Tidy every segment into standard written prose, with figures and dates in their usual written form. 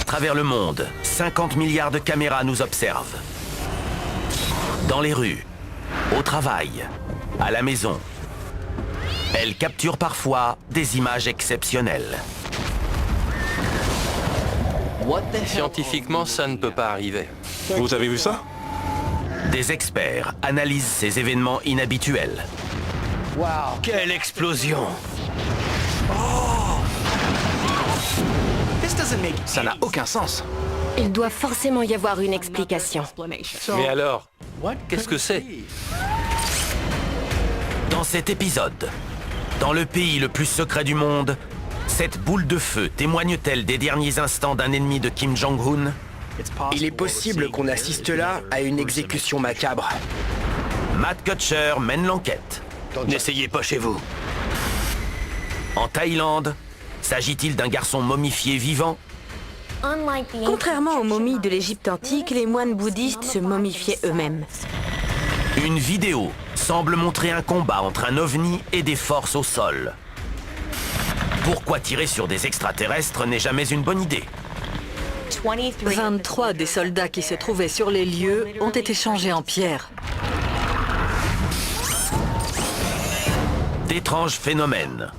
travers le monde, 50 milliards de caméras nous observent. Dans les rues, au travail, à la maison. Elles capturent parfois des images exceptionnelles. Scientifiquement, ça ne peut pas arriver. Vous avez vu ça? Des experts analysent ces événements inhabituels. Quelle explosion! Ça n'a aucun sens. Il doit forcément y avoir une explication. Mais alors, qu'est-ce que c'est? Dans cet épisode, dans le pays le plus secret du monde, cette boule de feu témoigne-t-elle des derniers instants d'un ennemi de Kim Jong-un? Il est possible qu'on assiste là à une exécution macabre. Matt Kutcher mène l'enquête. N'essayez pas chez vous. En Thaïlande, s'agit-il d'un garçon momifié vivant? Contrairement aux momies de l'Égypte antique, les moines bouddhistes se momifiaient eux-mêmes. Une vidéo semble montrer un combat entre un ovni et des forces au sol. Pourquoi tirer sur des extraterrestres n'est jamais une bonne idée? 23 des soldats qui se trouvaient sur les lieux ont été changés en pierre. D'étranges phénomènes,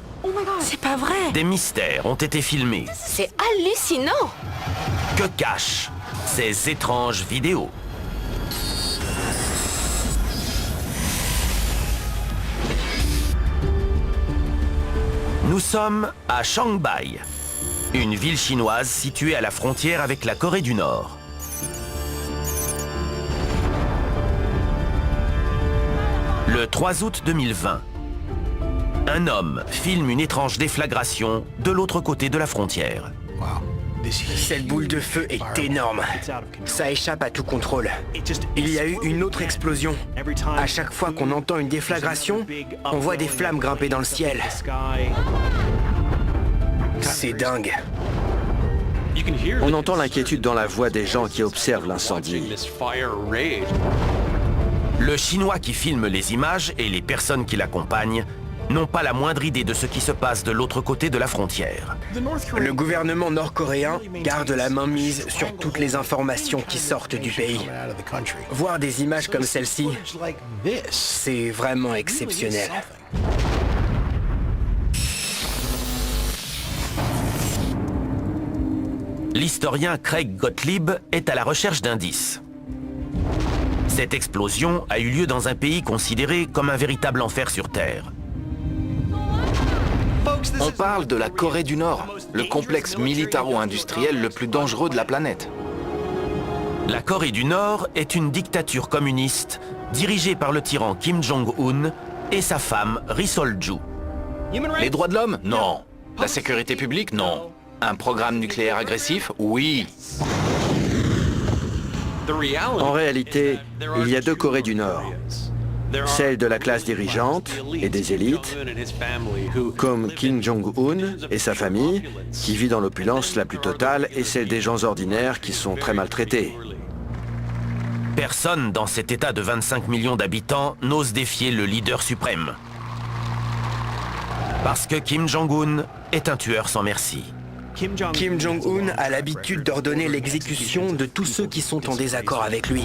C'est pas vrai! des mystères ont été filmés. C'est hallucinant! Que cachent ces étranges vidéos? Nous sommes à Shanghai, une ville chinoise située à la frontière avec la Corée du Nord. Le 3 août 2020, un homme filme une étrange déflagration de l'autre côté de la frontière. Cette boule de feu est énorme. Ça échappe à tout contrôle. Il y a eu une autre explosion. À chaque fois qu'on entend une déflagration, on voit des flammes grimper dans le ciel. C'est dingue. On entend l'inquiétude dans la voix des gens qui observent l'incendie. Le Chinois qui filme les images et les personnes qui l'accompagnent n'ont pas la moindre idée de ce qui se passe de l'autre côté de la frontière. Le gouvernement nord-coréen garde la main mise sur toutes les informations qui sortent du pays. Voir des images comme celle-ci, c'est vraiment exceptionnel. L'historien Craig Gottlieb est à la recherche d'indices. Cette explosion a eu lieu dans un pays considéré comme un véritable enfer sur Terre. On parle de la Corée du Nord, le complexe militaro-industriel le plus dangereux de la planète. La Corée du Nord est une dictature communiste dirigée par le tyran Kim Jong-un et sa femme Ri Sol-ju. Les droits de l'homme? Non. La sécurité publique? Non. Un programme nucléaire agressif? Oui. En réalité, il y a deux Corées du Nord. Celle de la classe dirigeante et des élites, comme Kim Jong-un et sa famille, qui vit dans l'opulence la plus totale, et celle des gens ordinaires qui sont très maltraités. Personne dans cet État de 25 millions d'habitants n'ose défier le leader suprême. Parce que Kim Jong-un est un tueur sans merci. Kim Jong-un a l'habitude d'ordonner l'exécution de tous ceux qui sont en désaccord avec lui.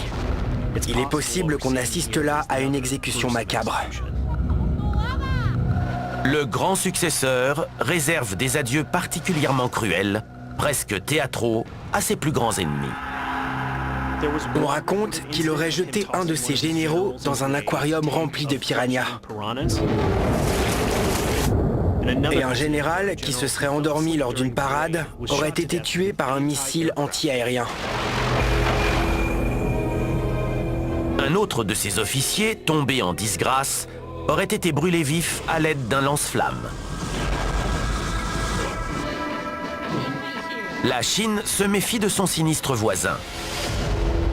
Il est possible qu'on assiste là à une exécution macabre. Le grand successeur réserve des adieux particulièrement cruels, presque théâtraux, à ses plus grands ennemis. On raconte qu'il aurait jeté un de ses généraux dans un aquarium rempli de piranhas. Et un général qui se serait endormi lors d'une parade aurait été tué par un missile anti-aérien. Un autre de ses officiers, tombé en disgrâce, aurait été brûlé vif à l'aide d'un lance-flamme. La Chine se méfie de son sinistre voisin.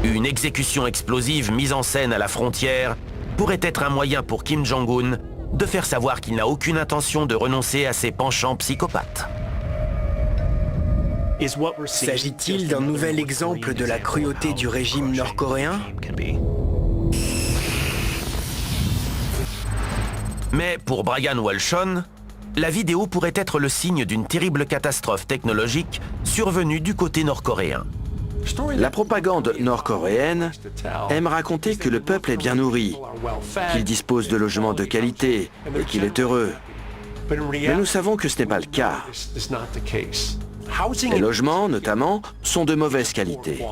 Une exécution explosive mise en scène à la frontière pourrait être un moyen pour Kim Jong-un de faire savoir qu'il n'a aucune intention de renoncer à ses penchants psychopathes. S'agit-il d'un nouvel exemple de la cruauté du régime nord-coréen ? Mais pour Brian Walshon, la vidéo pourrait être le signe d'une terrible catastrophe technologique survenue du côté nord-coréen. La propagande nord-coréenne aime raconter que le peuple est bien nourri, qu'il dispose de logements de qualité et qu'il est heureux. Mais nous savons que ce n'est pas le cas. Les logements, notamment, sont de mauvaise qualité.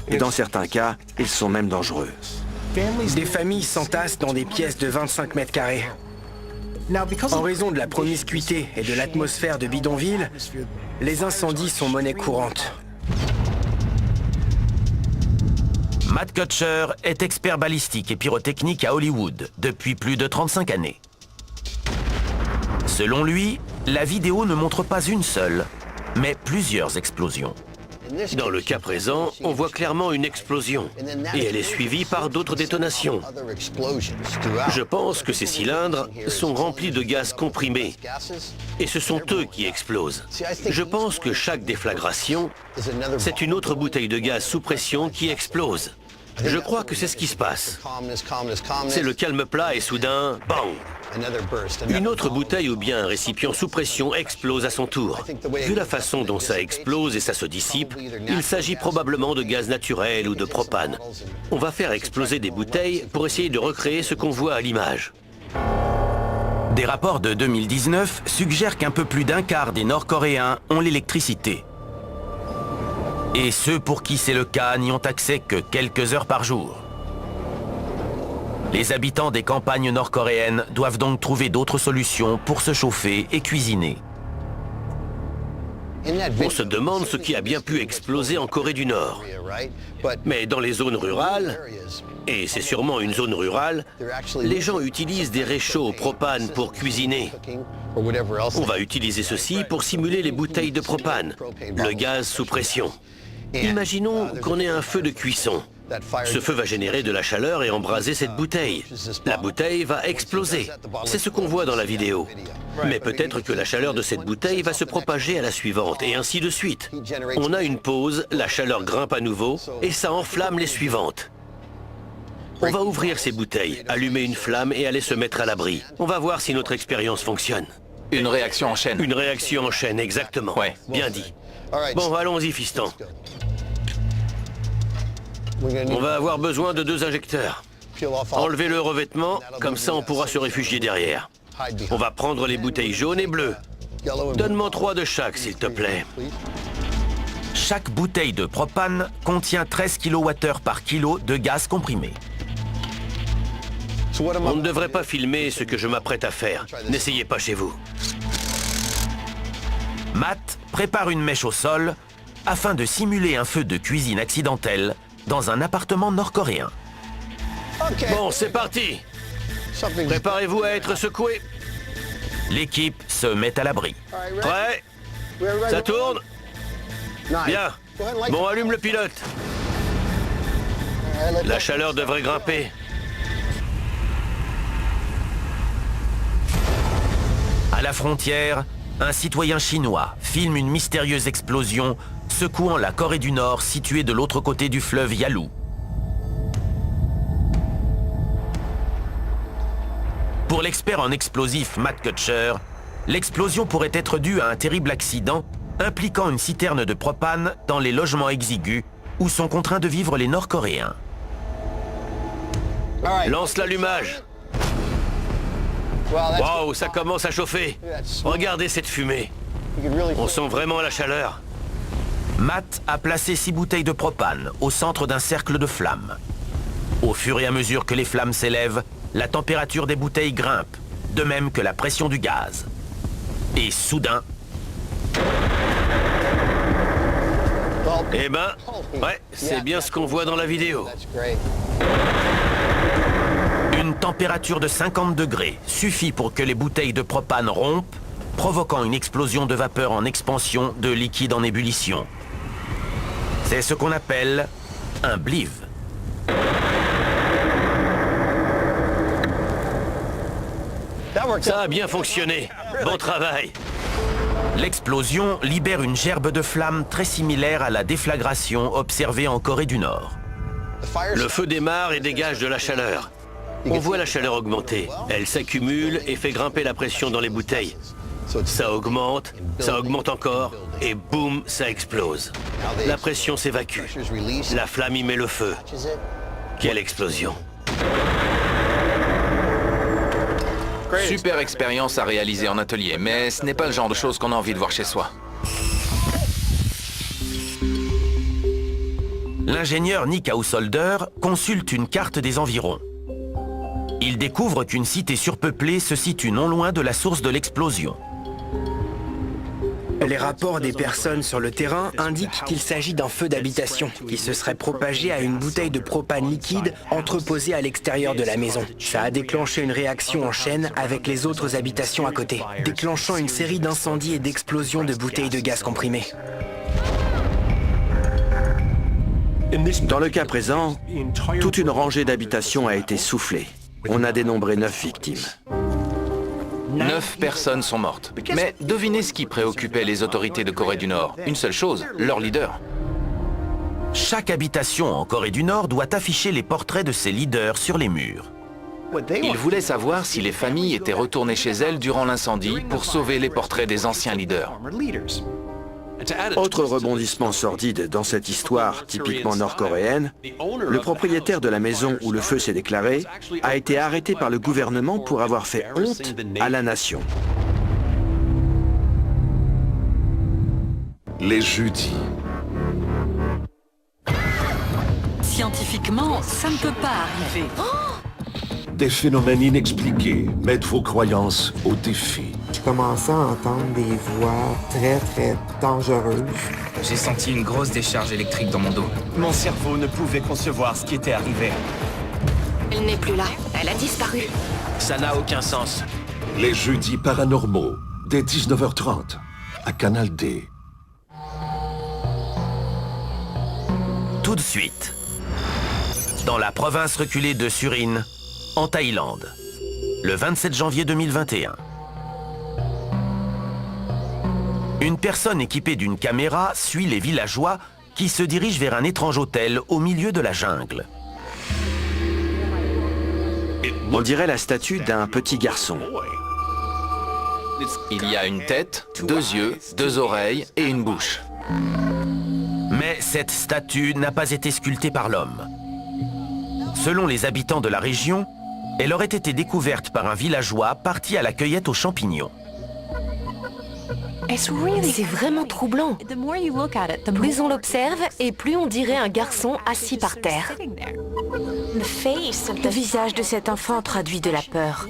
Et dans certains cas, ils sont même dangereux. Des familles s'entassent dans des pièces de 25 mètres carrés. En raison de la promiscuité et de l'atmosphère de bidonville, les incendies sont monnaie courante. Matt Kutcher est expert balistique et pyrotechnique à Hollywood depuis plus de 35 années. Selon lui, la vidéo ne montre pas une seule, mais plusieurs explosions. Dans le cas présent, on voit clairement une explosion et elle est suivie par d'autres détonations. Je pense que ces cylindres sont remplis de gaz comprimé et ce sont eux qui explosent. Je pense que chaque déflagration, c'est une autre bouteille de gaz sous pression qui explose. Je crois que c'est ce qui se passe. C'est le calme plat et soudain, bang! Une autre bouteille ou bien un récipient sous pression explose à son tour. Vu la façon dont ça explose et ça se dissipe, il s'agit probablement de gaz naturel ou de propane. On va faire exploser des bouteilles pour essayer de recréer ce qu'on voit à l'image. Des rapports de 2019 suggèrent qu'un peu plus d'un quart des Nord-Coréens ont l'électricité. Et ceux pour qui c'est le cas n'y ont accès que quelques heures par jour. Les habitants des campagnes nord-coréennes doivent donc trouver d'autres solutions pour se chauffer et cuisiner. On se demande ce qui a bien pu exploser en Corée du Nord. Mais dans les zones rurales, et c'est sûrement une zone rurale, les gens utilisent des réchauds au propane pour cuisiner. On va utiliser ceci pour simuler les bouteilles de propane, le gaz sous pression. Imaginons qu'on ait un feu de cuisson. Ce feu va générer de la chaleur et embraser cette bouteille. La bouteille va exploser. C'est ce qu'on voit dans la vidéo. Mais peut-être que la chaleur de cette bouteille va se propager à la suivante, et ainsi de suite. On a une pause, la chaleur grimpe à nouveau, et ça enflamme les suivantes. On va ouvrir ces bouteilles, allumer une flamme et aller se mettre à l'abri. On va voir si notre expérience fonctionne. Une réaction en chaîne. Une réaction en chaîne, exactement. Ouais. Bien dit. Bon, allons-y, fiston. On va avoir besoin de 2 injecteurs. Enlevez le revêtement, comme ça on pourra se réfugier derrière. On va prendre les bouteilles jaunes et bleues. Donne-moi 3 de chaque, s'il te plaît. Chaque bouteille de propane contient 13 kWh par kilo de gaz comprimé. On ne devrait pas filmer ce que je m'apprête à faire. N'essayez pas chez vous. Matt prépare une mèche au sol afin de simuler un feu de cuisine accidentel dans un appartement nord-coréen. Bon, c'est parti. Préparez-vous à être secoué. L'équipe se met à l'abri. Prêt? Ça tourne? Bien. Bon, allume le pilote. La chaleur devrait grimper. À la frontière, un citoyen chinois filme une mystérieuse explosion secouant la Corée du Nord située de l'autre côté du fleuve Yalu. Pour l'expert en explosifs Matt Kutcher, l'explosion pourrait être due à un terrible accident impliquant une citerne de propane dans les logements exigus où sont contraints de vivre les Nord-Coréens. Lance l'allumage. Waouh, ça commence à chauffer. Regardez cette fumée. On sent vraiment la chaleur. Matt a placé 6 bouteilles de propane au centre d'un cercle de flammes. Au fur et à mesure que les flammes s'élèvent, la température des bouteilles grimpe, de même que la pression du gaz. Et soudain... Eh ben, ouais, c'est bien ce qu'on voit dans la vidéo. Une température de 50 degrés suffit pour que les bouteilles de propane rompent, provoquant une explosion de vapeur en expansion de liquide en ébullition. C'est ce qu'on appelle un bliv. Ça a bien fonctionné. Bon travail. L'explosion libère une gerbe de flammes très similaire à la déflagration observée en Corée du Nord. Le feu démarre et dégage de la chaleur. On voit la chaleur augmenter. Elle s'accumule et fait grimper la pression dans les bouteilles. Ça augmente encore, et boum, ça explose. La pression s'évacue. La flamme y met le feu. Quelle explosion! Super expérience à réaliser en atelier, mais ce n'est pas le genre de choses qu'on a envie de voir chez soi. L'ingénieur Nick Householder consulte une carte des environs. Il découvre qu'une cité surpeuplée se situe non loin de la source de l'explosion. Les rapports des personnes sur le terrain indiquent qu'il s'agit d'un feu d'habitation qui se serait propagé à une bouteille de propane liquide entreposée à l'extérieur de la maison. Ça a déclenché une réaction en chaîne avec les autres habitations à côté, déclenchant une série d'incendies et d'explosions de bouteilles de gaz comprimé. Dans le cas présent, toute une rangée d'habitations a été soufflée. On a dénombré 9 victimes. 9 personnes sont mortes. Mais devinez ce qui préoccupait les autorités de Corée du Nord. Une seule chose, leur leader. Chaque habitation en Corée du Nord doit afficher les portraits de ses leaders sur les murs. Ils voulaient savoir si les familles étaient retournées chez elles durant l'incendie pour sauver les portraits des anciens leaders. Autre rebondissement sordide dans cette histoire typiquement nord-coréenne, le propriétaire de la maison où le feu s'est déclaré a été arrêté par le gouvernement pour avoir fait honte à la nation. Les jeudis. Scientifiquement, ça ne peut pas arriver. Des phénomènes inexpliqués mettent vos croyances au défi. Je commençais à entendre des voix très dangereuses. J'ai senti une grosse décharge électrique dans mon dos. Mon cerveau ne pouvait concevoir ce qui était arrivé. Elle n'est plus là. Elle a disparu. Ça n'a aucun sens. Les jeudis paranormaux, dès 19h30, à Canal D. Tout de suite, dans la province reculée de Surin, en Thaïlande, le 27 janvier 2021. Une personne équipée d'une caméra suit les villageois qui se dirigent vers un étrange hôtel au milieu de la jungle. On dirait la statue d'un petit garçon. Il y a une tête, 2 yeux, 2 oreilles et une bouche. Mais cette statue n'a pas été sculptée par l'homme. Selon les habitants de la région, elle aurait été découverte par un villageois parti à la cueillette aux champignons. C'est vraiment troublant. Plus on l'observe et plus on dirait un garçon assis par terre. Le visage de cet enfant traduit de la peur,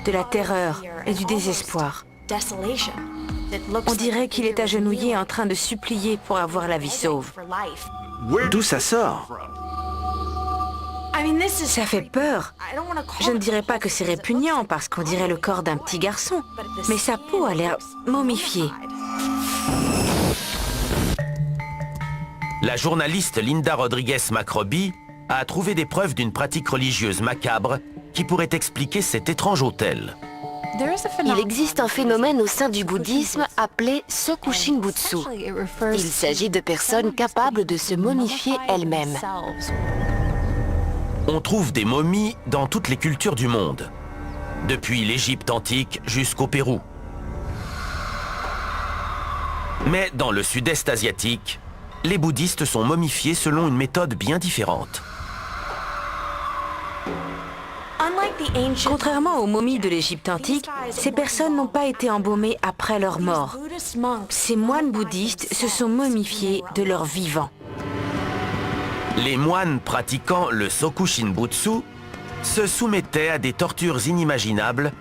de la terreur et du désespoir. On dirait qu'il est agenouillé en train de supplier pour avoir la vie sauve. D'où ça sort? Ça fait peur. Je ne dirais pas que c'est répugnant parce qu'on dirait le corps d'un petit garçon, mais sa peau a l'air momifiée. La journaliste Linda Rodriguez-Macroby a trouvé des preuves d'une pratique religieuse macabre qui pourrait expliquer cet étrange hôtel. Il existe un phénomène au sein du bouddhisme appelé Sokushinbutsu. Il s'agit de personnes capables de se momifier elles-mêmes. On trouve des momies dans toutes les cultures du monde, depuis l'Égypte antique jusqu'au Pérou. Mais dans le sud-est asiatique, les bouddhistes sont momifiés selon une méthode bien différente. Contrairement aux momies de l'Égypte antique, ces personnes n'ont pas été embaumées après leur mort. Ces moines bouddhistes se sont momifiés de leur vivant. Les moines pratiquant le Sokushinbutsu se soumettaient à des tortures inimaginables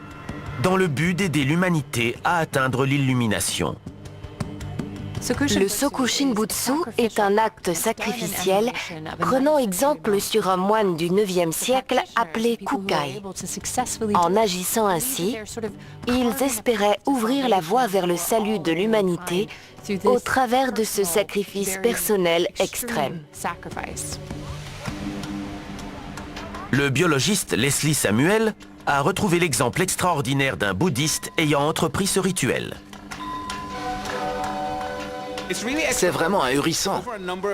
dans le but d'aider l'humanité à atteindre l'illumination. Le Sokushinbutsu est un acte sacrificiel prenant exemple sur un moine du 9e siècle appelé Kukai. En agissant ainsi, ils espéraient ouvrir la voie vers le salut de l'humanité au travers de ce sacrifice personnel extrême. Le biologiste Leslie Samuel a retrouvé l'exemple extraordinaire d'un bouddhiste ayant entrepris ce rituel. C'est vraiment ahurissant.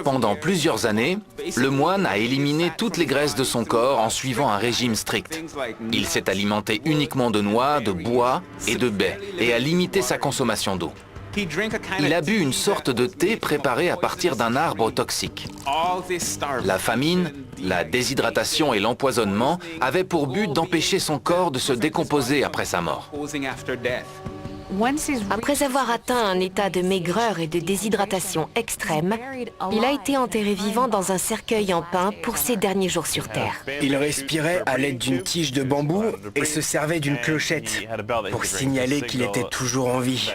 Pendant plusieurs années, le moine a éliminé toutes les graisses de son corps en suivant un régime strict. Il s'est alimenté uniquement de noix, de bois et de baies et a limité sa consommation d'eau. Il a bu une sorte de thé préparé à partir d'un arbre toxique. La famine, la déshydratation et l'empoisonnement avaient pour but d'empêcher son corps de se décomposer après sa mort. Après avoir atteint un état de maigreur et de déshydratation extrême, il a été enterré vivant dans un cercueil en pin pour ses derniers jours sur Terre. Il respirait à l'aide d'une tige de bambou et se servait d'une clochette pour signaler qu'il était toujours en vie.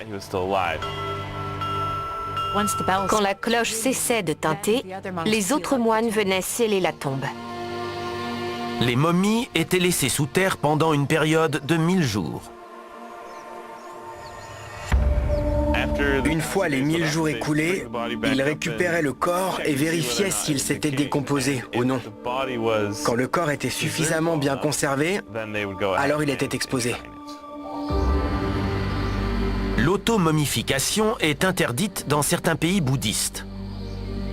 Quand la cloche cessait de tinter, les autres moines venaient sceller la tombe. Les momies étaient laissées sous terre pendant une période de 1000 jours. Une fois les 1000 jours écoulés, il récupérait le corps et vérifiait s'il s'était décomposé ou non. Quand le corps était suffisamment bien conservé, alors il était exposé. L'automomification est interdite dans certains pays bouddhistes.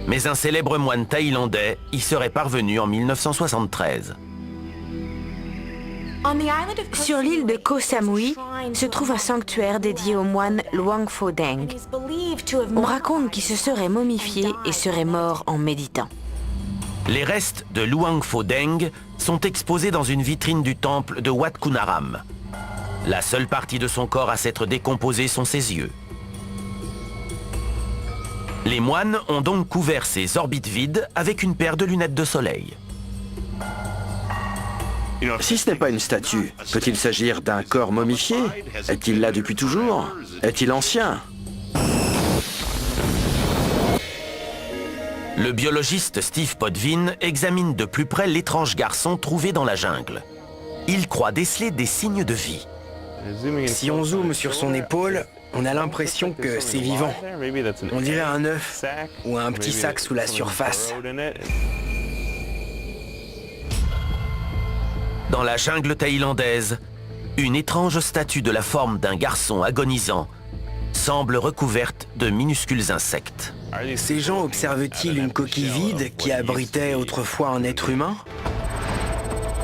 Mais un célèbre moine thaïlandais y serait parvenu en 1973. Sur l'île de Koh Samui se trouve un sanctuaire dédié au moine Luang Pho Deng. On raconte qu'il se serait momifié et serait mort en méditant. Les restes de Luang Pho Deng sont exposés dans une vitrine du temple de Wat Kunaram. La seule partie de son corps à s'être décomposée sont ses yeux. Les moines ont donc couvert ses orbites vides avec une paire de lunettes de soleil. Si ce n'est pas une statue, peut-il s'agir d'un corps momifié? Est-il là depuis toujours? Est-il ancien? Le biologiste Steve Potvin examine de plus près l'étrange garçon trouvé dans la jungle. Il croit déceler des signes de vie. Si on zoome sur son épaule, on a l'impression que c'est vivant. On dirait un œuf ou un petit sac sous la surface. Dans la jungle thaïlandaise, une étrange statue de la forme d'un garçon agonisant semble recouverte de minuscules insectes. Ces gens observent-ils une coquille vide qui abritait autrefois un être humain?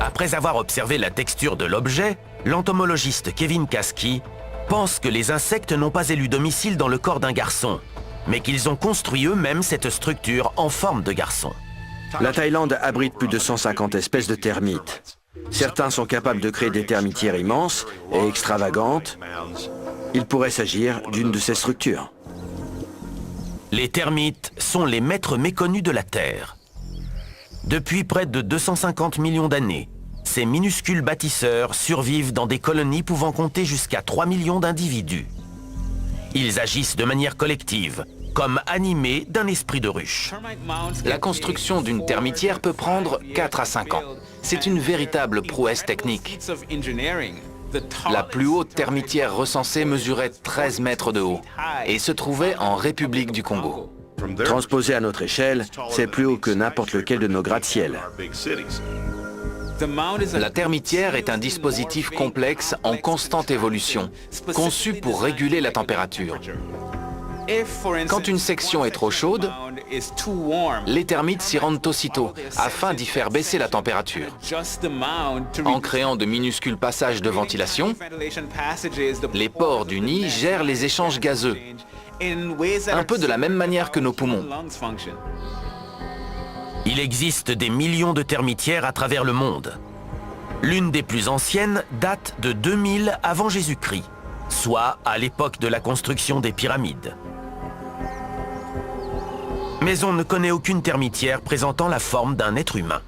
Après avoir observé la texture de l'objet, l'entomologiste Kevin Kasky pense que les insectes n'ont pas élu domicile dans le corps d'un garçon, mais qu'ils ont construit eux-mêmes cette structure en forme de garçon. La Thaïlande abrite plus de 150 espèces de termites. Certains sont capables de créer des termitières immenses et extravagantes. Il pourrait s'agir d'une de ces structures. Les termites sont les maîtres méconnus de la Terre. Depuis près de 250 millions d'années, ces minuscules bâtisseurs survivent dans des colonies pouvant compter jusqu'à 3 millions d'individus. Ils agissent de manière collective, comme animés d'un esprit de ruche. La construction d'une termitière peut prendre 4 à 5 ans. C'est une véritable prouesse technique. La plus haute termitière recensée mesurait 13 mètres de haut et se trouvait en République du Congo. Transposé à notre échelle, c'est plus haut que n'importe lequel de nos gratte-ciel. La termitière est un dispositif complexe en constante évolution, conçu pour réguler la température. Quand une section est trop chaude, les termites s'y rendent aussitôt afin d'y faire baisser la température. En créant de minuscules passages de ventilation, les pores du nid gèrent les échanges gazeux, un peu de la même manière que nos poumons. Il existe des millions de termitières à travers le monde. L'une des plus anciennes date de 2000 avant Jésus-Christ, soit à l'époque de la construction des pyramides. Mais on ne connaît aucune termitière présentant la forme d'un être humain.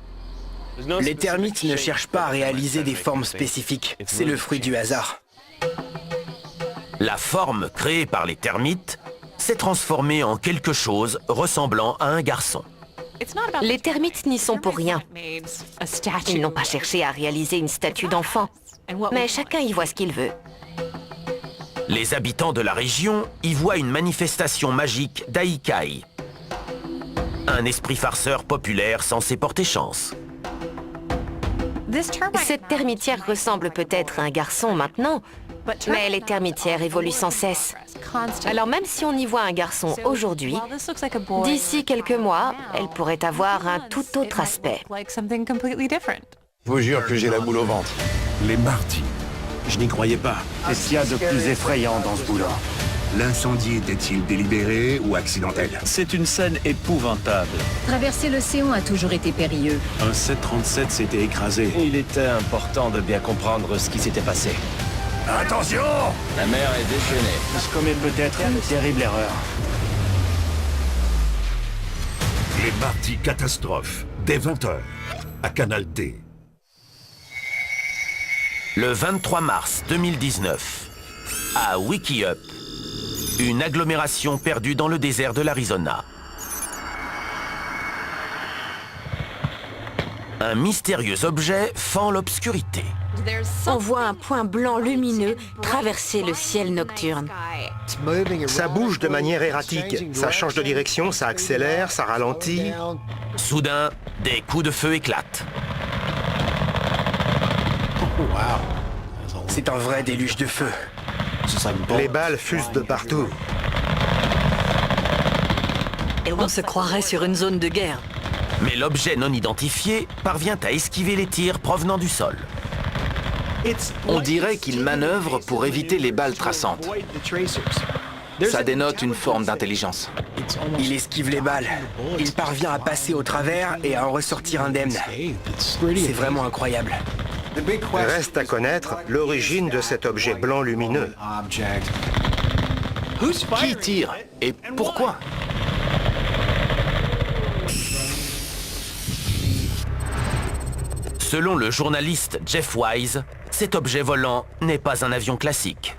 Les termites ne cherchent pas à réaliser des formes spécifiques, c'est le fruit du hasard. La forme créée par les termites s'est transformée en quelque chose ressemblant à un garçon. Les termites n'y sont pour rien. Ils n'ont pas cherché à réaliser une statue d'enfant, mais chacun y voit ce qu'il veut. Les habitants de la région y voient une manifestation magique d'Aikai, un esprit farceur populaire censé porter chance. Cette termitière ressemble peut-être à un garçon maintenant, Mais les termitières évoluent sans cesse. Alors même si on y voit un garçon aujourd'hui, d'ici quelques mois, elle pourrait avoir un tout autre aspect. Je vous jure que j'ai la boule au ventre. Les Marty. Je n'y croyais pas. Qu'est-ce qu'il y a de plus effrayant dans ce boulot? L'incendie était-il délibéré ou accidentel? C'est une scène épouvantable. Traverser l'océan a toujours été périlleux. Un 737 s'était écrasé. Il était important de bien comprendre ce qui s'était passé. Attention! La mer est déchaînée. Je commets peut-être une terrible erreur. Les Marty catastrophes, dès 20h, à Canal D. Le 23 mars 2019, à Wikieup, une agglomération perdue dans le désert de l'Arizona. Un mystérieux objet fend l'obscurité. On voit un point blanc lumineux traverser le ciel nocturne. Ça bouge de manière erratique. Ça change de direction, ça accélère, ça ralentit. Soudain, des coups de feu éclatent. C'est un vrai déluge de feu. Les balles fusent de partout. On se croirait sur une zone de guerre. Mais l'objet non identifié parvient à esquiver les tirs provenant du sol. On dirait qu'il manœuvre pour éviter les balles traçantes. Ça dénote une forme d'intelligence. Il esquive les balles. Il parvient à passer au travers et à en ressortir indemne. C'est vraiment incroyable. Reste à connaître l'origine de cet objet blanc lumineux. Qui tire et pourquoi? Selon le journaliste Jeff Wise, cet objet volant n'est pas un avion classique.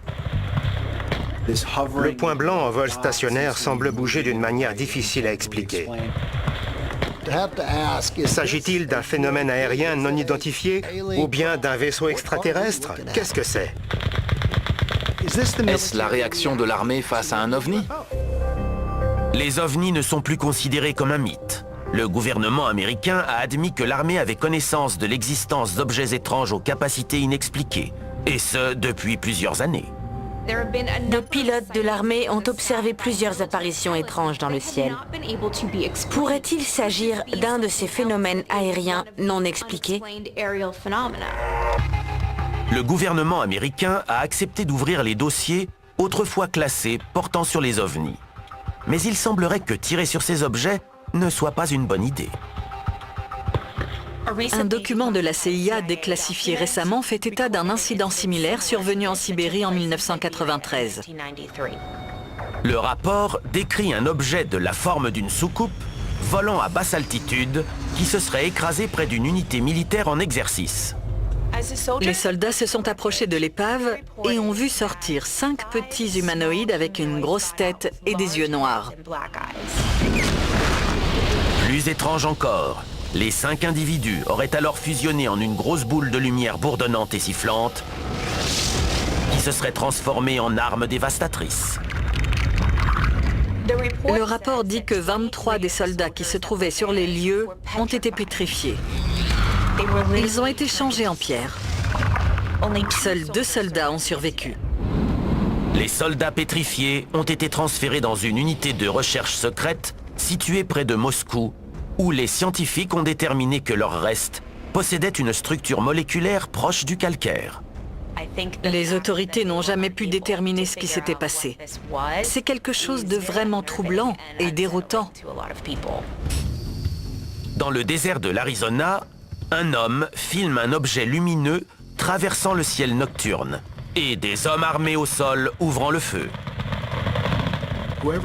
Le point blanc en vol stationnaire semble bouger d'une manière difficile à expliquer. S'agit-il d'un phénomène aérien non identifié ou bien d'un vaisseau extraterrestre? Qu'est-ce que c'est? Est-ce la réaction de l'armée face à un ovni? Les ovnis ne sont plus considérés comme un mythe. Le gouvernement américain a admis que l'armée avait connaissance de l'existence d'objets étranges aux capacités inexpliquées, et ce, depuis plusieurs années. Des pilotes de l'armée ont observé plusieurs apparitions étranges dans le ciel. Pourrait-il s'agir d'un de ces phénomènes aériens non expliqués? Le gouvernement américain a accepté d'ouvrir les dossiers autrefois classés portant sur les ovnis. Mais il semblerait que tirer sur ces objets ne soit pas une bonne idée. Un document de la CIA déclassifié récemment fait état d'un incident similaire survenu en Sibérie en 1993. Le rapport décrit un objet de la forme d'une soucoupe volant à basse altitude qui se serait écrasé près d'une unité militaire en exercice. Les soldats se sont approchés de l'épave et ont vu sortir 5 petits humanoïdes avec une grosse tête et des yeux noirs. Plus étrange encore, les 5 individus auraient alors fusionné en une grosse boule de lumière bourdonnante et sifflante qui se serait transformée en arme dévastatrice. Le rapport dit que 23 des soldats qui se trouvaient sur les lieux ont été pétrifiés. Ils ont été changés en pierre. Seuls 2 soldats ont survécu. Les soldats pétrifiés ont été transférés dans une unité de recherche secrète située près de Moscou, où les scientifiques ont déterminé que leurs restes possédaient une structure moléculaire proche du calcaire. Les autorités n'ont jamais pu déterminer ce qui s'était passé. C'est quelque chose de vraiment troublant et déroutant. Dans le désert de l'Arizona, un homme filme un objet lumineux traversant le ciel nocturne et des hommes armés au sol ouvrant le feu.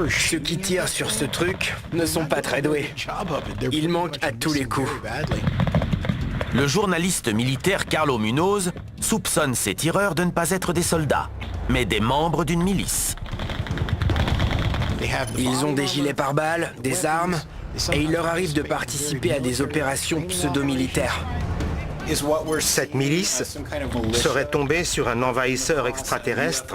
Ceux qui tirent sur ce truc ne sont pas très doués. Ils manquent à tous les coups. Le journaliste militaire Carlo Munoz soupçonne ces tireurs de ne pas être des soldats, mais des membres d'une milice. Ils ont des gilets pare-balles, des armes, et il leur arrive de participer à des opérations pseudo-militaires. Cette milice serait tombée sur un envahisseur extraterrestre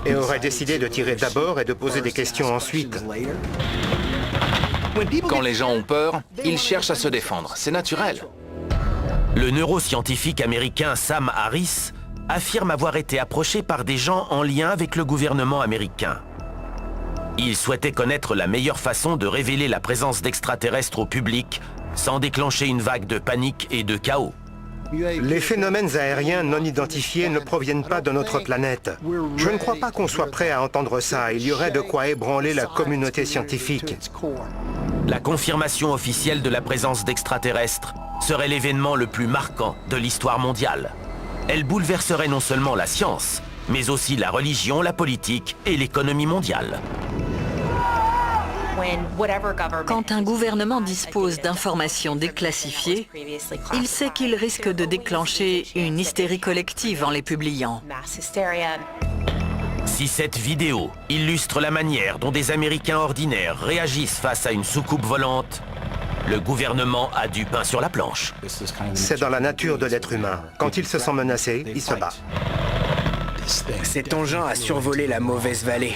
et aurait décidé de tirer d'abord et de poser des questions ensuite. Quand les gens ont peur, ils cherchent à se défendre. C'est naturel. Le neuroscientifique américain Sam Harris affirme avoir été approché par des gens en lien avec le gouvernement américain. Il souhaitait connaître la meilleure façon de révéler la présence d'extraterrestres au public sans déclencher une vague de panique et de chaos. Les phénomènes aériens non identifiés ne proviennent pas de notre planète. Je ne crois pas qu'on soit prêt à entendre ça. Il y aurait de quoi ébranler la communauté scientifique. La confirmation officielle de la présence d'extraterrestres serait l'événement le plus marquant de l'histoire mondiale. Elle bouleverserait non seulement la science, mais aussi la religion, la politique et l'économie mondiale. Quand un gouvernement dispose d'informations déclassifiées, il sait qu'il risque de déclencher une hystérie collective en les publiant. Si cette vidéo illustre la manière dont des Américains ordinaires réagissent face à une soucoupe volante, le gouvernement a du pain sur la planche. C'est dans la nature de l'être humain. Quand il se sent menacé, il se bat. Cet engin a survolé la mauvaise vallée.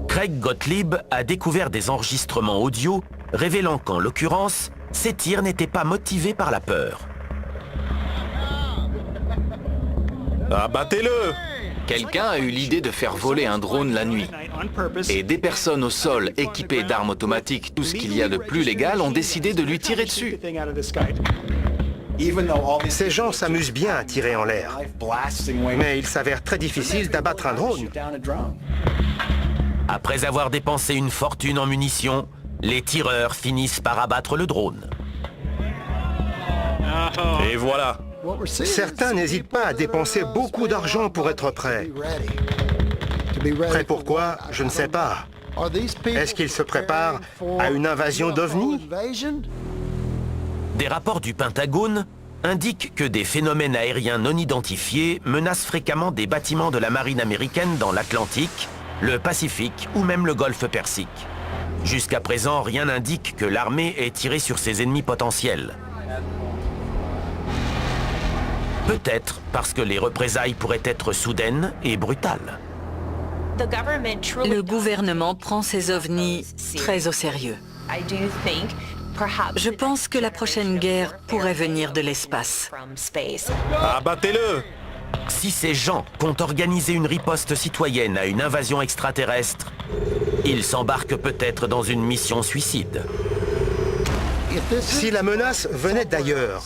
Craig Gottlieb a découvert des enregistrements audio révélant qu'en l'occurrence, ces tirs n'étaient pas motivés par la peur. Abattez-le! Quelqu'un a eu l'idée de faire voler un drone la nuit. Et des personnes au sol équipées d'armes automatiques, tout ce qu'il y a de plus légal, ont décidé de lui tirer dessus. Ces gens s'amusent bien à tirer en l'air. Mais il s'avère très difficile d'abattre un drone. Après avoir dépensé une fortune en munitions, les tireurs finissent par abattre le drone. Et voilà. Certains n'hésitent pas à dépenser beaucoup d'argent pour être prêts. Prêts pourquoi? Je ne sais pas. Est-ce qu'ils se préparent à une invasion d'OVNI? Des rapports du Pentagone indiquent que des phénomènes aériens non identifiés menacent fréquemment des bâtiments de la marine américaine dans l'Atlantique, le Pacifique ou même le Golfe Persique. Jusqu'à présent, rien n'indique que l'armée ait tiré sur ses ennemis potentiels. Peut-être parce que les représailles pourraient être soudaines et brutales. Le gouvernement prend ces ovnis très au sérieux. Je pense que la prochaine guerre pourrait venir de l'espace. Abattez-le! Si ces gens comptent organiser une riposte citoyenne à une invasion extraterrestre, ils s'embarquent peut-être dans une mission suicide. Si la menace venait d'ailleurs,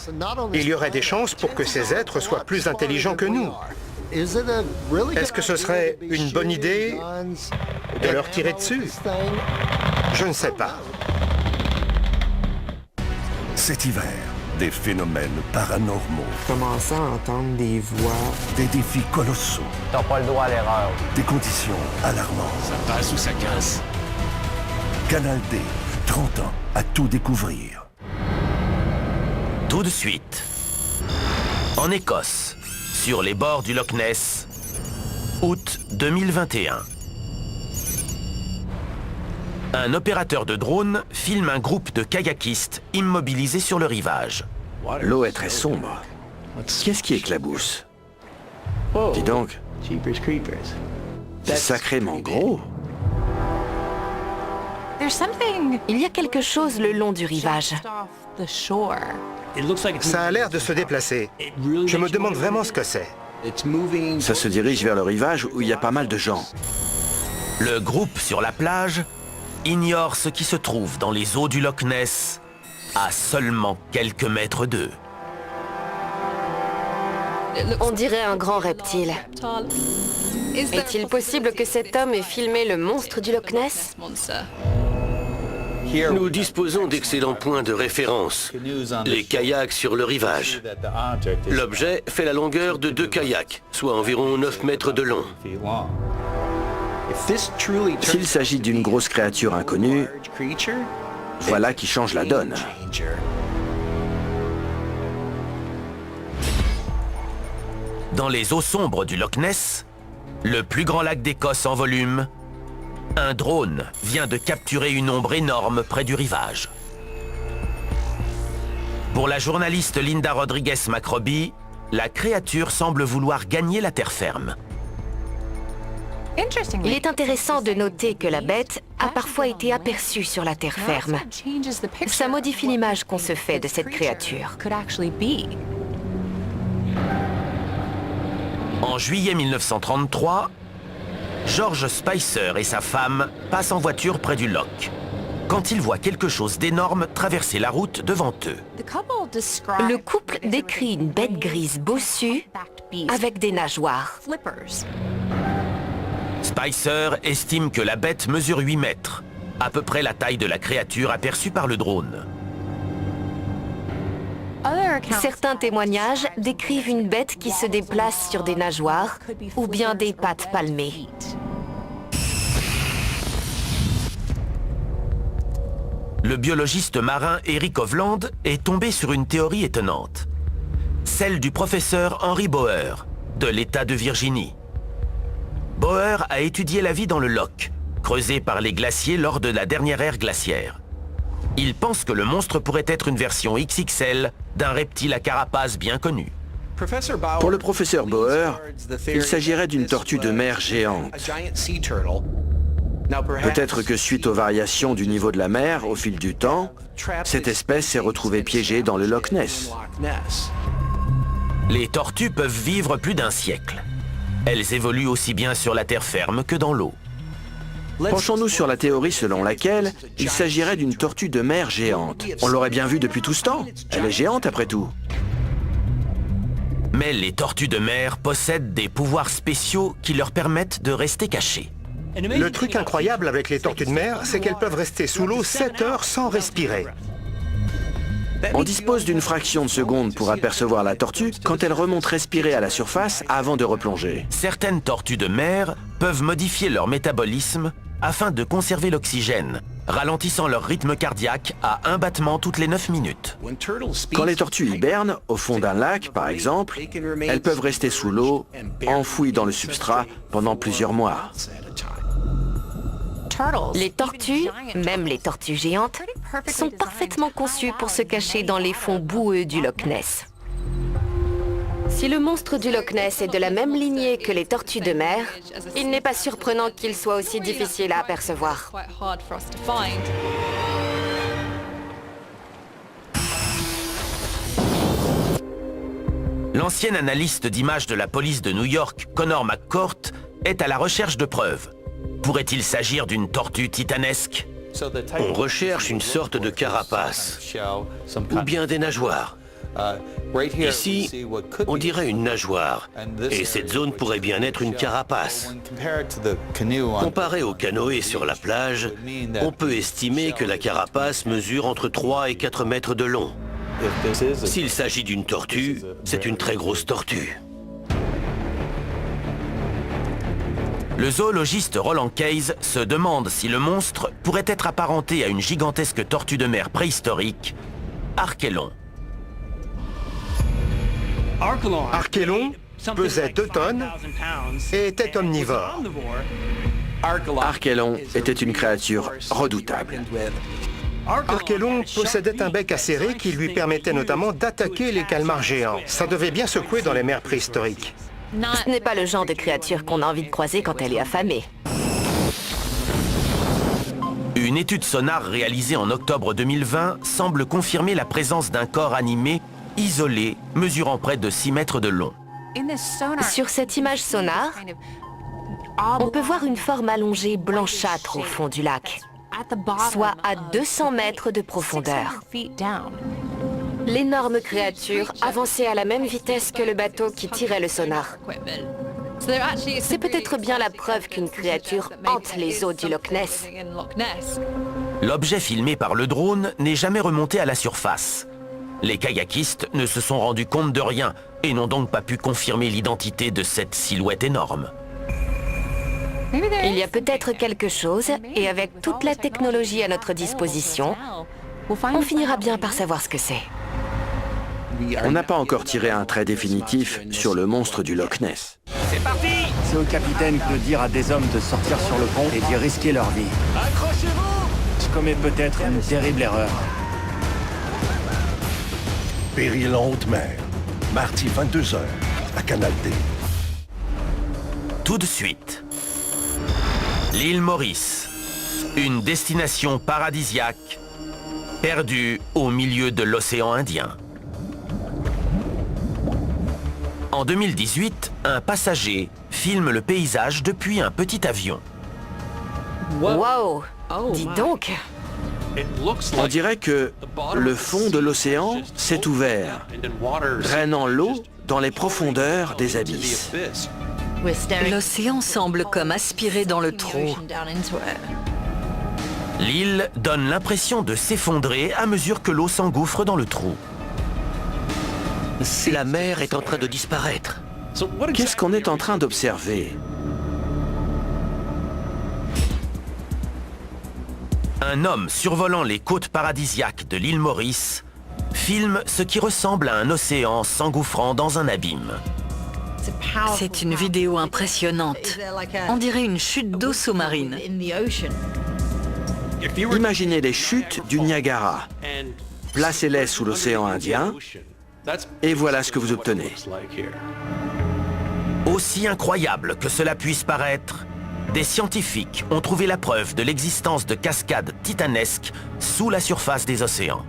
il y aurait des chances pour que ces êtres soient plus intelligents que nous. Est-ce que ce serait une bonne idée de leur tirer dessus? Je ne sais pas. Cet hiver, des phénomènes paranormaux. Commençant à entendre des voix. Des défis colossaux. T'as pas le droit à l'erreur. Des conditions alarmantes. Ça passe ou ça casse. Canal D, 30 ans à tout découvrir. Tout de suite, en Écosse, sur les bords du Loch Ness, août 2021. Un opérateur de drone filme un groupe de kayakistes immobilisés sur le rivage. L'eau est très sombre. Qu'est-ce qui éclabousse? Dis donc, c'est sacrément gros. Il y a quelque chose le long du rivage. Ça a l'air de se déplacer. Je me demande vraiment ce que c'est. Ça se dirige vers le rivage où il y a pas mal de gens. Le groupe sur la plage ignore ce qui se trouve dans les eaux du Loch Ness, à seulement quelques mètres d'eux. On dirait un grand reptile. Est-il possible que cet homme ait filmé le monstre du Loch Ness? Nous disposons d'excellents points de référence. Les kayaks sur le rivage. L'objet fait la longueur de 2 kayaks, soit environ 9 mètres de long. S'il s'agit d'une grosse créature inconnue, voilà qui change la donne. Dans les eaux sombres du Loch Ness, le plus grand lac d'Écosse en volume, un drone vient de capturer une ombre énorme près du rivage. Pour la journaliste Linda Rodriguez-Macroby, la créature semble vouloir gagner la terre ferme. Il est intéressant de noter que la bête a parfois été aperçu sur la terre ferme. Ça modifie l'image qu'on se fait de cette créature. En juillet 1933, George Spicer et sa femme passent en voiture près du loch, quand ils voient quelque chose d'énorme traverser la route devant eux. Le couple décrit une bête grise bossue avec des nageoires. Spicer estime que la bête mesure 8 mètres, à peu près la taille de la créature aperçue par le drone. Certains témoignages décrivent une bête qui se déplace sur des nageoires ou bien des pattes palmées. Le biologiste marin Eric Hovland est tombé sur une théorie étonnante. Celle du professeur Henry Boer, de l'État de Virginie. Boer a étudié la vie dans le loch, creusé par les glaciers lors de la dernière ère glaciaire. Il pense que le monstre pourrait être une version XXL d'un reptile à carapace bien connu. Pour le professeur Boer, il s'agirait d'une tortue de mer géante. Peut-être que suite aux variations du niveau de la mer au fil du temps, cette espèce s'est retrouvée piégée dans le Loch Ness. Les tortues peuvent vivre plus d'un siècle. Elles évoluent aussi bien sur la terre ferme que dans l'eau. Penchons-nous sur la théorie selon laquelle il s'agirait d'une tortue de mer géante. On l'aurait bien vue depuis tout ce temps. Elle est géante après tout. Mais les tortues de mer possèdent des pouvoirs spéciaux qui leur permettent de rester cachées. Le truc incroyable avec les tortues de mer, c'est qu'elles peuvent rester sous l'eau 7 heures sans respirer. On dispose d'une fraction de seconde pour apercevoir la tortue quand elle remonte respirer à la surface avant de replonger. Certaines tortues de mer peuvent modifier leur métabolisme afin de conserver l'oxygène, ralentissant leur rythme cardiaque à un battement toutes les 9 minutes. Quand les tortues hibernent, au fond d'un lac par exemple, elles peuvent rester sous l'eau, enfouies dans le substrat pendant plusieurs mois. Les tortues, même les tortues géantes, sont parfaitement conçues pour se cacher dans les fonds boueux du Loch Ness. Si le monstre du Loch Ness est de la même lignée que les tortues de mer, il n'est pas surprenant qu'il soit aussi difficile à apercevoir. L'ancien analyste d'images de la police de New York, Connor McCourt, est à la recherche de preuves. Pourrait-il s'agir d'une tortue titanesque? On recherche une sorte de carapace, ou bien des nageoires. Ici, on dirait une nageoire, et cette zone pourrait bien être une carapace. Comparé au canoë sur la plage, on peut estimer que la carapace mesure entre 3 et 4 mètres de long. S'il s'agit d'une tortue, c'est une très grosse tortue. Le zoologiste Roland Case se demande si le monstre pourrait être apparenté à une gigantesque tortue de mer préhistorique, Archelon. Archelon pesait 2 tonnes et était omnivore. Archelon était une créature redoutable. Archelon possédait un bec acéré qui lui permettait notamment d'attaquer les calmars géants. Ça devait bien secouer dans les mers préhistoriques. Ce n'est pas le genre de créature qu'on a envie de croiser quand elle est affamée. Une étude sonar réalisée en octobre 2020 semble confirmer la présence d'un corps animé isolé, mesurant près de 6 mètres de long. Sur cette image sonar, on peut voir une forme allongée blanchâtre au fond du lac, soit à 200 mètres de profondeur. L'énorme créature avançait à la même vitesse que le bateau qui tirait le sonar. C'est peut-être bien la preuve qu'une créature hante les eaux du Loch Ness. L'objet filmé par le drone n'est jamais remonté à la surface. Les kayakistes ne se sont rendus compte de rien et n'ont donc pas pu confirmer l'identité de cette silhouette énorme. Il y a peut-être quelque chose, et avec toute la technologie à notre disposition, on finira bien par savoir ce que c'est. On n'a pas encore tiré un trait définitif sur le monstre du Loch Ness. C'est parti! C'est au capitaine de dire à des hommes de sortir sur le pont et d'y risquer leur vie. Accrochez-vous! Je commets peut-être une terrible erreur. Péril en haute mer. Mardi 22h, à Canal D. Tout de suite. L'île Maurice. Une destination paradisiaque, perdue au milieu de l'océan Indien. En 2018, un passager filme le paysage depuis un petit avion. Wow! Dis donc! On dirait que le fond de l'océan s'est ouvert, drainant l'eau dans les profondeurs des abysses. L'océan semble comme aspiré dans le trou. L'île donne l'impression de s'effondrer à mesure que l'eau s'engouffre dans le trou. La mer est en train de disparaître. Qu'est-ce qu'on est en train d'observer? Un homme survolant les côtes paradisiaques de l'île Maurice filme ce qui ressemble à un océan s'engouffrant dans un abîme. C'est une vidéo impressionnante. On dirait une chute d'eau sous-marine. Imaginez les chutes du Niagara. Placez-les sous l'océan Indien et voilà ce que vous obtenez. Aussi incroyable que cela puisse paraître, des scientifiques ont trouvé la preuve de l'existence de cascades titanesques sous la surface des océans.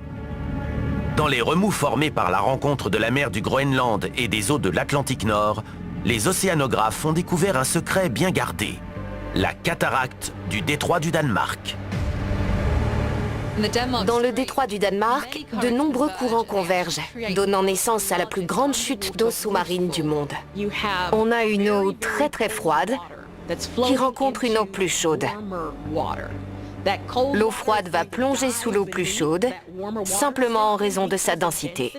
Dans les remous formés par la rencontre de la mer du Groenland et des eaux de l'Atlantique Nord, les océanographes ont découvert un secret bien gardé, la cataracte du détroit du Danemark. Dans le détroit du Danemark, de nombreux courants convergent, donnant naissance à la plus grande chute d'eau sous-marine du monde. On a une eau très très froide qui rencontre une eau plus chaude. L'eau froide va plonger sous l'eau plus chaude, simplement en raison de sa densité.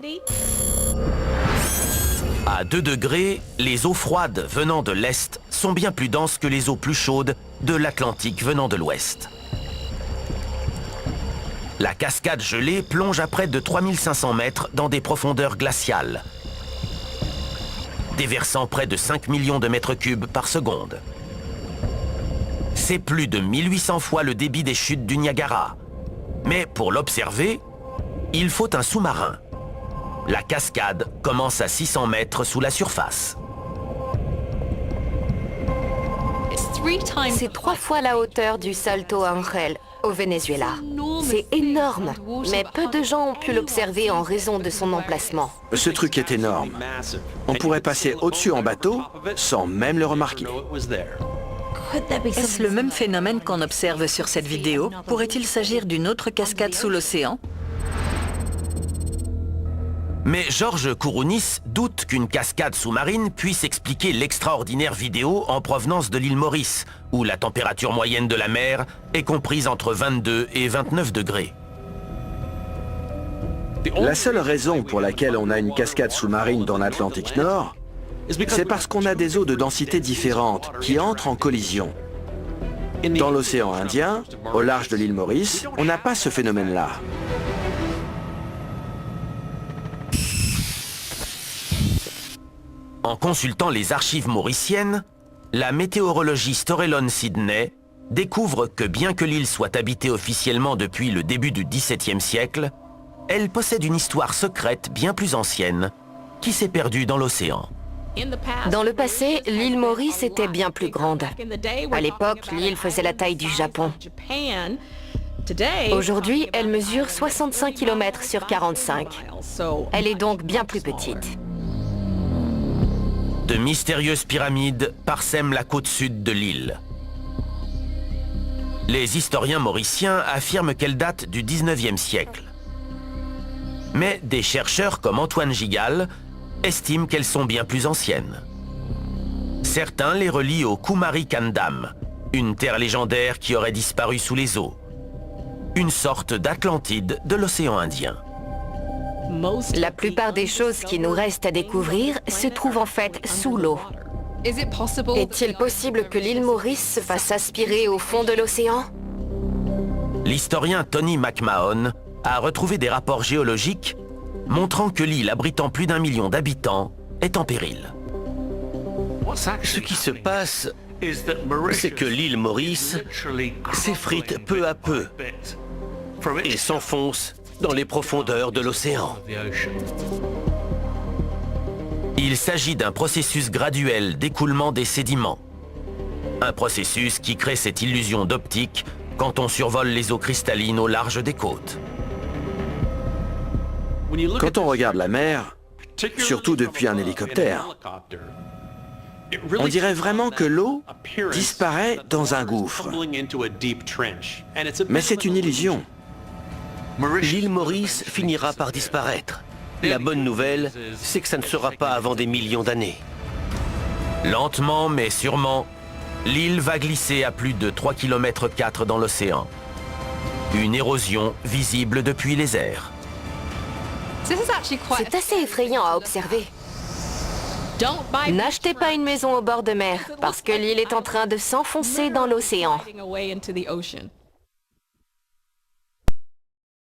À 2 degrés, les eaux froides venant de l'Est sont bien plus denses que les eaux plus chaudes de l'Atlantique venant de l'Ouest. La cascade gelée plonge à près de 3500 mètres dans des profondeurs glaciales, déversant près de 5 millions de mètres cubes par seconde. C'est plus de 1800 fois le débit des chutes du Niagara. Mais pour l'observer, il faut un sous-marin. La cascade commence à 600 mètres sous la surface. C'est 3 fois la hauteur du Salto Ángel au Venezuela. C'est énorme, mais peu de gens ont pu l'observer en raison de son emplacement. Ce truc est énorme. On pourrait passer au-dessus en bateau sans même le remarquer. Est-ce le même phénomène qu'on observe sur cette vidéo? Pourrait-il s'agir d'une autre cascade sous l'océan? Mais Georges Kourounis doute qu'une cascade sous-marine puisse expliquer l'extraordinaire vidéo en provenance de l'île Maurice, où la température moyenne de la mer est comprise entre 22 et 29 degrés. La seule raison pour laquelle on a une cascade sous-marine dans l'Atlantique Nord, c'est parce qu'on a des eaux de densité différentes qui entrent en collision. Dans l'océan Indien, au large de l'île Maurice, on n'a pas ce phénomène-là. En consultant les archives mauriciennes, la météorologiste Aurélone Sidney découvre que bien que l'île soit habitée officiellement depuis le début du XVIIe siècle, elle possède une histoire secrète bien plus ancienne qui s'est perdue dans l'océan. Dans le passé, l'île Maurice était bien plus grande. À l'époque, l'île faisait la taille du Japon. Aujourd'hui, elle mesure 65 km sur 45. Elle est donc bien plus petite. De mystérieuses pyramides parsèment la côte sud de l'île. Les historiens mauriciens affirment qu'elles datent du 19e siècle. Mais des chercheurs comme Antoine Gigal estiment qu'elles sont bien plus anciennes. Certains les relient au Kumari Kandam, une terre légendaire qui aurait disparu sous les eaux. Une sorte d'Atlantide de l'océan Indien. La plupart des choses qui nous restent à découvrir se trouvent en fait sous l'eau. Est-il possible que l'île Maurice se fasse aspirer au fond de l'océan? L'historien Tony McMahon a retrouvé des rapports géologiques montrant que l'île abritant plus d'1 million d'habitants est en péril. Ce qui se passe, c'est que l'île Maurice s'effrite peu à peu et s'enfonce dans les profondeurs de l'océan. Il s'agit d'un processus graduel d'écoulement des sédiments. Un processus qui crée cette illusion d'optique quand on survole les eaux cristallines au large des côtes. Quand on regarde la mer, surtout depuis un hélicoptère, on dirait vraiment que l'eau disparaît dans un gouffre. Mais c'est une illusion. L'île Maurice finira par disparaître. La bonne nouvelle, c'est que ça ne sera pas avant des millions d'années. Lentement mais sûrement, l'île va glisser à plus de 3,4 km dans l'océan. Une érosion visible depuis les airs. C'est assez effrayant à observer. N'achetez pas une maison au bord de mer, parce que l'île est en train de s'enfoncer dans l'océan.